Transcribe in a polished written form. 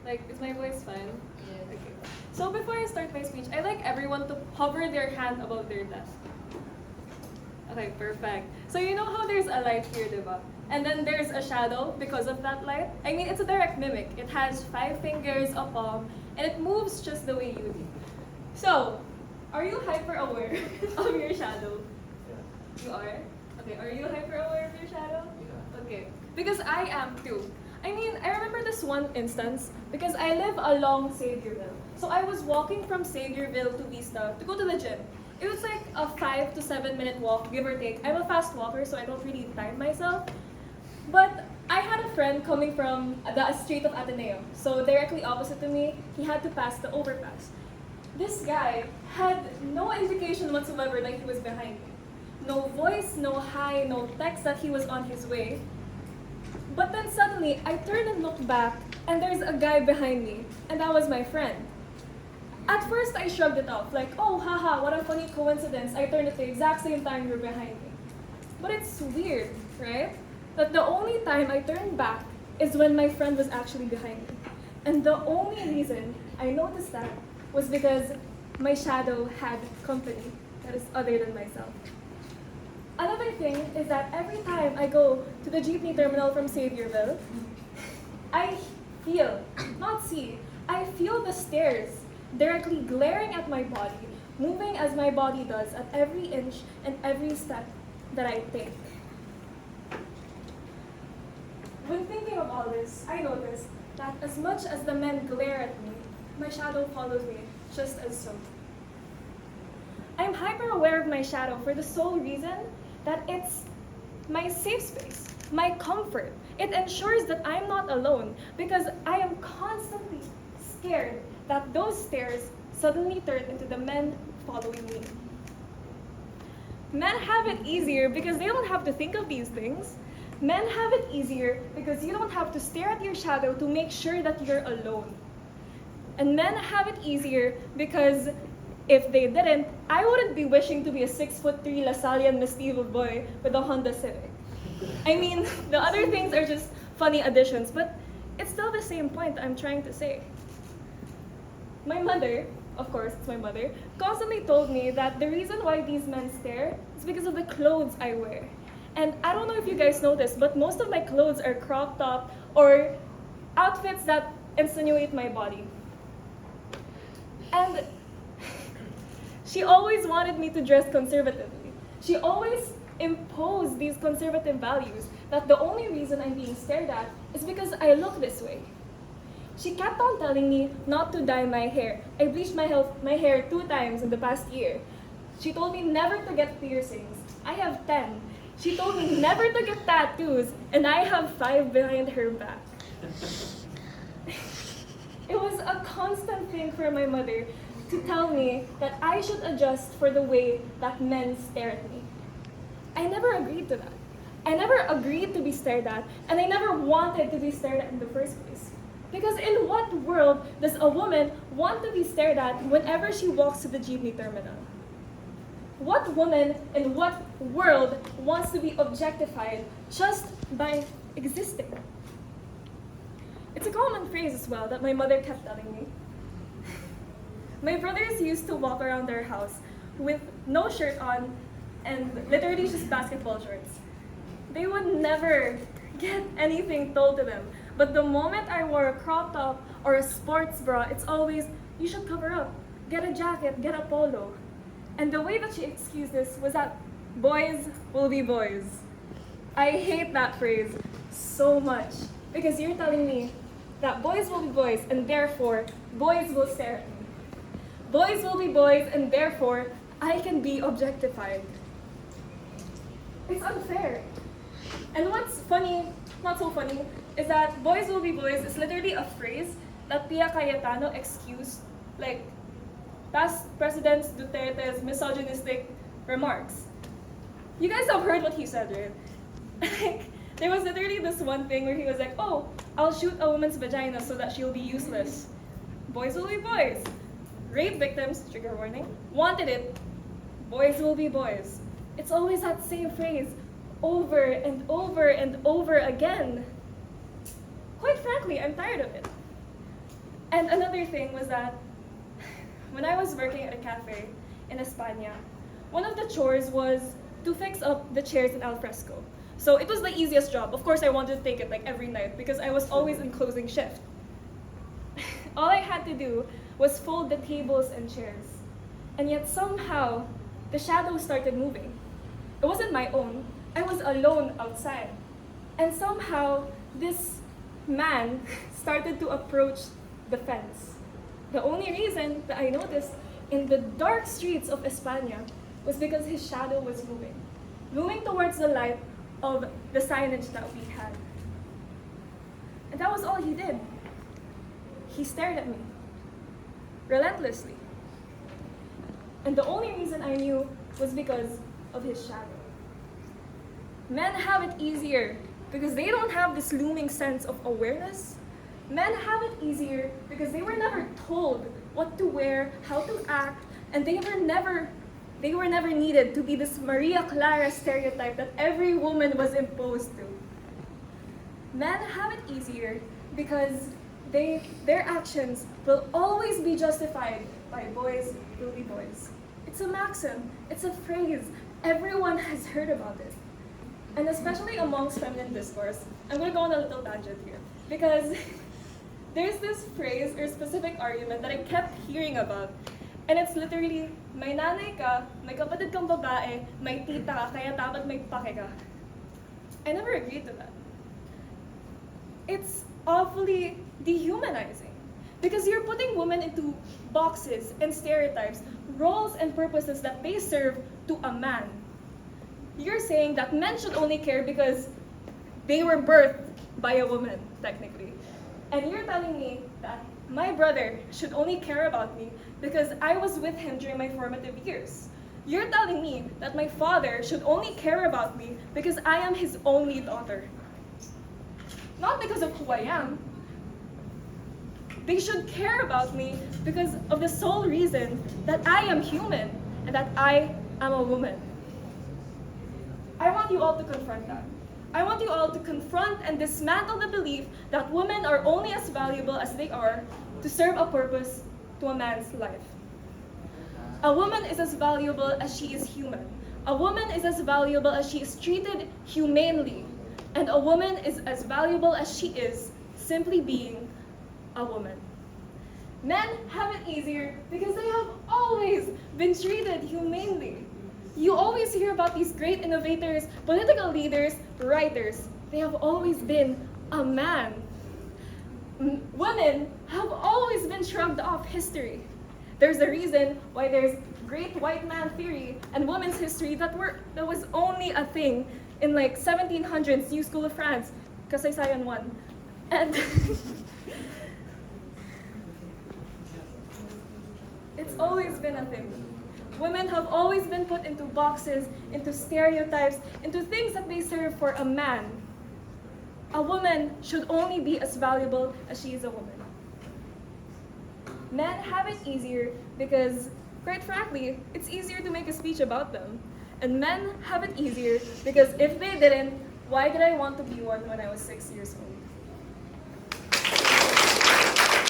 Like, is my voice fine? Yes. Okay. So before I start my speech, I like everyone to hover their hand above their desk. Okay, perfect. So you know how there's a light here, diba? And then there's a shadow because of that light? I mean, it's a direct mimic. It has 5 fingers, a palm, and it moves just the way you do. So, are you hyper-aware of your shadow? Yeah. You are? Okay, are you hyper-aware of your shadow? Yeah. Okay, because I am too. I mean, I remember this one instance because I live along Saviourville. So I was walking from Saviourville to Vista to go to the gym. It was like a 5 to 7 minute walk, give or take. I'm a fast walker, so I don't really time myself. But I had a friend coming from the street of Ateneo. So directly opposite to me, he had to pass the overpass. This guy had no indication whatsoever that he was behind me. No voice, no hi, no text that he was on his way. But then suddenly, I turned and looked back, and there's a guy behind me, and that was my friend. At first, I shrugged it off, like, oh, haha, what a funny coincidence. I turned at the exact same time you're behind me. But it's weird, right? That the only time I turned back is when my friend was actually behind me. And the only reason I noticed that was because my shadow had company that is other than myself. Another thing is that every time I go to the jeepney terminal from Saviourville, I feel, not see, I feel the stairs directly glaring at my body, moving as my body does at every inch and every step that I take. When thinking of all this, I notice that as much as the men glare at me, my shadow follows me just as so. I'm hyper aware of my shadow for the sole reason that it's my safe space, my comfort. It ensures that I'm not alone because I am constantly scared that those stairs suddenly turn into the men following me. Men have it easier because they don't have to think of these things. Men have it easier because you don't have to stare at your shadow to make sure that you're alone. And men have it easier because if they didn't, I wouldn't be wishing to be a 6'3" Lasallian Mestizo boy with a Honda Civic. I mean, the other things are just funny additions, but it's still the same point I'm trying to say. My mother, of course, it's my mother, constantly told me that the reason why these men stare is because of the clothes I wear. And I don't know if you guys know this, but most of my clothes are crop top or outfits that insinuate my body. And she always wanted me to dress conservatively. She always imposed these conservative values that the only reason I'm being stared at is because I look this way. She kept on telling me not to dye my hair. I bleached my hair 2 times in the past year. She told me never to get piercings. I have 10. She told me never to get tattoos, and I have 5 behind her back. It was a constant thing for my mother to tell me that I should adjust for the way that men stare at me. I never agreed to that. I never agreed to be stared at, and I never wanted to be stared at in the first place. Because in what world does a woman want to be stared at whenever she walks to the jeepney terminal? What woman in what world wants to be objectified just by existing? It's a common phrase as well that my mother kept telling me. My brothers used to walk around their house with no shirt on and literally just basketball shorts. They would never get anything told to them. But the moment I wore a crop top or a sports bra, it's always, you should cover up, get a jacket, get a polo. And the way that she excused this was that boys will be boys. I hate that phrase so much because you're telling me that boys will be boys and therefore boys will stare at me. Boys will be boys and therefore I can be objectified. It's unfair. And what's funny, not so funny, is that boys will be boys is literally a phrase that Pia Cayetano excused, like, past President Duterte's misogynistic remarks. You guys have heard what he said, right? Like, there was literally this one thing where he was like, oh, I'll shoot a woman's vagina so that she'll be useless. Boys will be boys. Rape victims, trigger warning, wanted it. Boys will be boys. It's always that same phrase, over and over and over again. Quite frankly, I'm tired of it. And another thing was that when I was working at a cafe in España, one of the chores was to fix up the chairs in alfresco. So it was the easiest job. Of course, I wanted to take it like every night because I was always in closing shift. All I had to do was fold the tables and chairs. And yet somehow, the shadows started moving. It wasn't my own. I was alone outside. And somehow, this man started to approach the fence. The only reason that I noticed in the dark streets of España was because his shadow was moving towards the light of the signage that we had. And that was all he did. He stared at me, relentlessly. And the only reason I knew was because of his shadow. Men have it easier because they don't have this looming sense of awareness. Men have it easier because they were never told what to wear, how to act, and they were never needed to be this Maria Clara stereotype that every woman was imposed to. Men have it easier because their actions will always be justified by boys will be boys. It's a maxim, it's a phrase, everyone has heard about it. And especially amongst feminine discourse, I'm going to go on a little tangent here, because there's this phrase or specific argument that I kept hearing about, and it's literally, may nanay ka, may kapatid kang babae, may tita ka, kaya dapat may pake ka. I never agreed to that. It's awfully dehumanizing, because you're putting women into boxes and stereotypes, roles and purposes that they serve to a man. You're saying that men should only care because they were birthed by a woman, technically. And you're telling me that my brother should only care about me because I was with him during my formative years. You're telling me that my father should only care about me because I am his only daughter. Not because of who I am. They should care about me because of the sole reason that I am human and that I am a woman. I want you all to confront that. I want you all to confront and dismantle the belief that women are only as valuable as they are to serve a purpose to a man's life. A woman is as valuable as she is human. A woman is as valuable as she is treated humanely. And a woman is as valuable as she is simply being a woman. Men have it easier because they have always been treated humanely. You always hear about these great innovators, political leaders, writers. They have always been a man. Women have always been shrugged off history. There's a reason why there's great white man theory and women's history that was only a thing in like 1700s New School of France, Kasaysayan 1. And it's always been a thing. Women have always been put into boxes, into stereotypes, into things that they serve for a man. A woman should only be as valuable as she is a woman. Men have it easier because, quite frankly, it's easier to make a speech about them. And men have it easier because if they didn't, why did I want to be one when I was 6 years old?